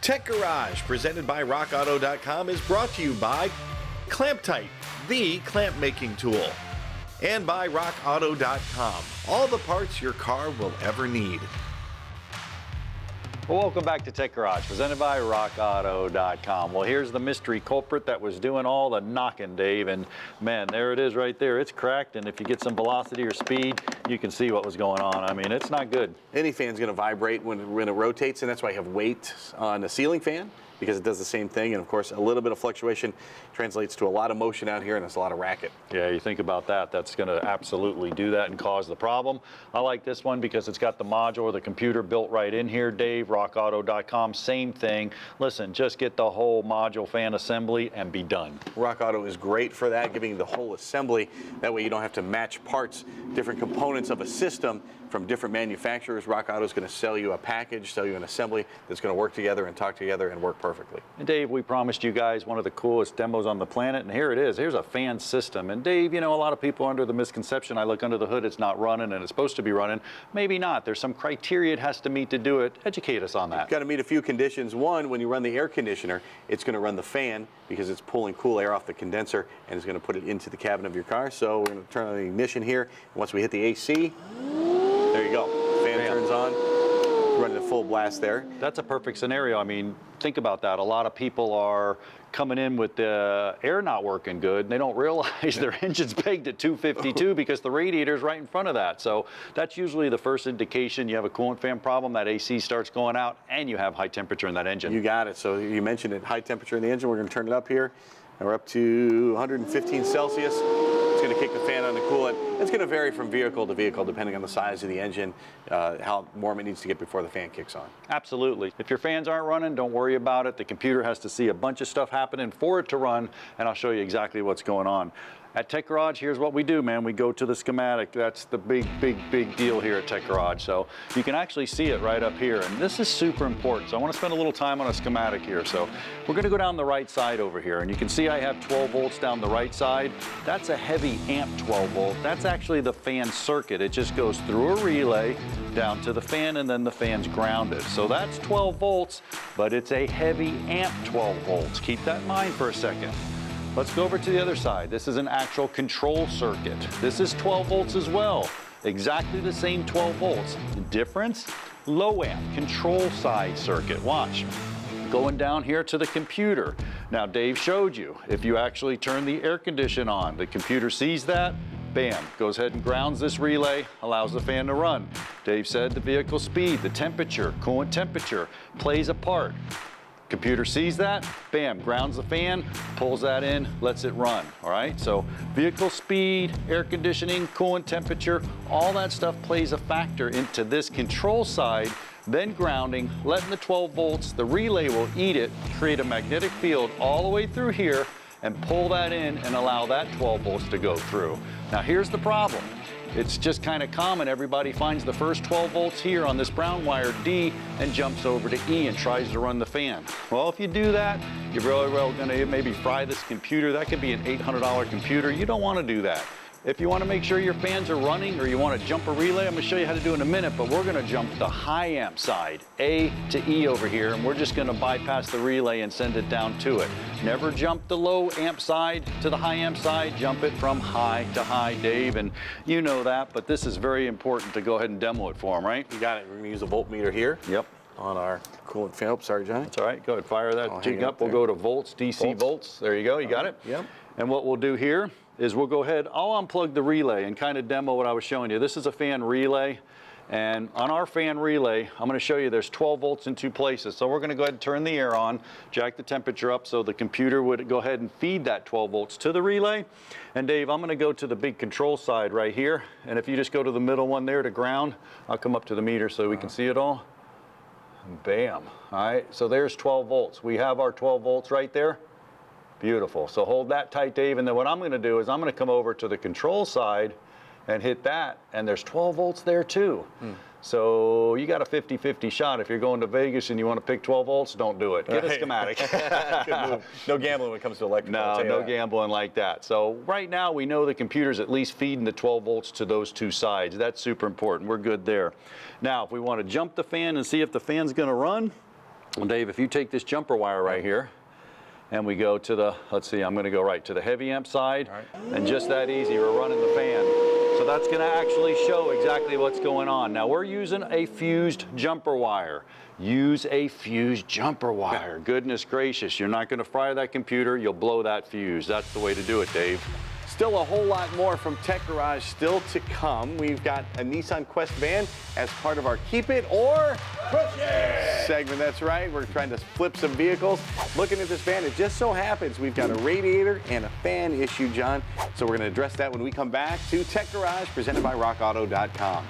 Tech Garage, presented by RockAuto.com, is brought to you by Clamp Tight, the clamp making tool, and by RockAuto.com, all the parts your car will ever need. Well, welcome back to Tech Garage, presented by RockAuto.com. Well, here's the mystery culprit that was doing all the knocking, Dave, and man, there it is right there. It's cracked, and if you get some velocity or speed, you can see what was going on. I mean, it's not good. Any fan's going to vibrate when it rotates, and that's why you have weight on a ceiling fan, because it does the same thing. And of course, a little bit of fluctuation translates to a lot of motion out here, and it's a lot of racket. Yeah, you think about that, that's going to absolutely do that and cause the problem. I like this one because it's got the module or the computer built right in here, Dave. RockAuto.com, same thing. Listen, just get the whole module fan assembly and be done. Rock Auto is great for that, giving the whole assembly. That way you don't have to match parts, different components of a system from different manufacturers. Rock Auto is going to sell you a package, sell you an assembly that's going to work together and talk together and work perfectly. And Dave, we promised you guys one of the coolest demos on the planet, and here it is. Here's a fan system. And Dave, you know, a lot of people are under the misconception, I look under the hood, it's not running, and it's supposed to be running. Maybe not. There's some criteria it has to meet to do it. Educate us on that. You've got to meet a few conditions. One, when you run the air conditioner, it's going to run the fan because it's pulling cool air off the condenser, and it's going to put it into the cabin of your car. So we're going to turn on the ignition here. And once we hit the AC, there you go. Fan turns on, running a full blast there. That's a perfect scenario. I mean, think about that. A lot of people are coming in with the air not working good, and they don't realize their engine's pegged at 252 because the radiator's right in front of that. So that's usually the first indication you have a coolant fan problem. That AC starts going out, and you have high temperature in that engine. You got it. So you mentioned it, high temperature in the engine. We're going to turn it up here, and we're up to 115 Celsius. It's going to kick the fan on to cool it. It's going to vary from vehicle to vehicle depending on the size of the engine, how warm it needs to get before the fan kicks on. Absolutely. If your fans aren't running, don't worry about it. The computer has to see a bunch of stuff happening for it to run, and I'll show you exactly what's going on. At Tech Garage, here's what we do, man. We go to the schematic. That's the big deal here at Tech Garage. So you can actually see it right up here. And this is super important. So I want to spend a little time on a schematic here. So we're going to go down the right side over here. And you can see I have 12 volts down the right side. That's a heavy amp 12 volt. That's actually the fan circuit. It just goes through a relay down to the fan, and then the fan's grounded. So that's 12 volts, but it's a heavy amp 12 volts. Keep that in mind for a second. Let's go over to the other side. This is an actual control circuit. This is 12 volts as well. Exactly the same 12 volts. The difference? Low amp, control side circuit. Watch. Going down here to the computer. Now, Dave showed you, if you actually turn the air condition on, the computer sees that, bam, goes ahead and grounds this relay, allows the fan to run. Dave said the vehicle speed, the temperature, coolant temperature plays a part. Computer sees that, bam, grounds the fan, pulls that in, lets it run, all right? So vehicle speed, air conditioning, coolant temperature, all that stuff plays a factor into this control side, then grounding, letting the 12 volts, the relay will eat it, create a magnetic field all the way through here, and pull that in and allow that 12 volts to go through. Now here's the problem. It's just kind of common. Everybody finds the first 12 volts here on this brown wire D and jumps over to E and tries to run the fan. Well, if you do that, you're really well going to maybe fry this computer. That could be an $800 computer. You don't want to do that. If you want to make sure your fans are running or you want to jump a relay, I'm going to show you how to do it in a minute, but we're going to jump the high amp side, A to E over here, and we're just going to bypass the relay and send it down to it. Never jump the low amp side to the high amp side, jump it from high to high, Dave, and you know that, but this is very important to go ahead and demo it for them, right? You got it. We're going to use a voltmeter here. Yep. On our coolant fan. Oh, sorry, Johnny. That's all right. Go ahead, fire that jig up. We'll go to volts, DC volts. There you go. You got it? Yep. And what we'll do here is we'll go ahead, I'll unplug the relay and kind of demo what I was showing you. This is a fan relay, and on our fan relay, I'm going to show you there's 12 volts in two places. So we're going to go ahead and turn the air on, jack the temperature up so the computer would go ahead and feed that 12 volts to the relay. And Dave, I'm going to go to the big control side right here, and if you just go to the middle one there to ground, I'll come up to the meter so we can see it all. Bam. All right, so there's 12 volts. We have our 12 volts right there. Beautiful. So hold that tight, Dave, and then what I'm going to do is I'm going to come over to the control side and hit that, and there's 12 volts there too. So you got a 50-50 shot. If you're going to Vegas and you want to pick 12 volts, don't do it. Get a schematic. Good move. No gambling when it comes to electrical. No gambling like that. So right now we know the computer's at least feeding the 12 volts to those two sides. That's super important. We're good there. Now, if we want to jump the fan and see if the fan's going to run, Well, Dave, if you take this jumper wire right here, and we go to the, let's see, I'm gonna go right to the heavy amp side, and just that easy, we're running the fan. So that's gonna actually show exactly what's going on. Now we're using a fused jumper wire. Use a fused jumper wire. Goodness gracious, you're not gonna fry that computer, you'll blow that fuse. That's the way to do it, Dave. Still a whole lot more from Tech Garage still to come. We've got a Nissan Quest van as part of our Keep It or Push It segment. That's right. We're trying to flip some vehicles. Looking at this van, it just so happens we've got a radiator and a fan issue, John. So we're going to address that when we come back to Tech Garage, presented by RockAuto.com.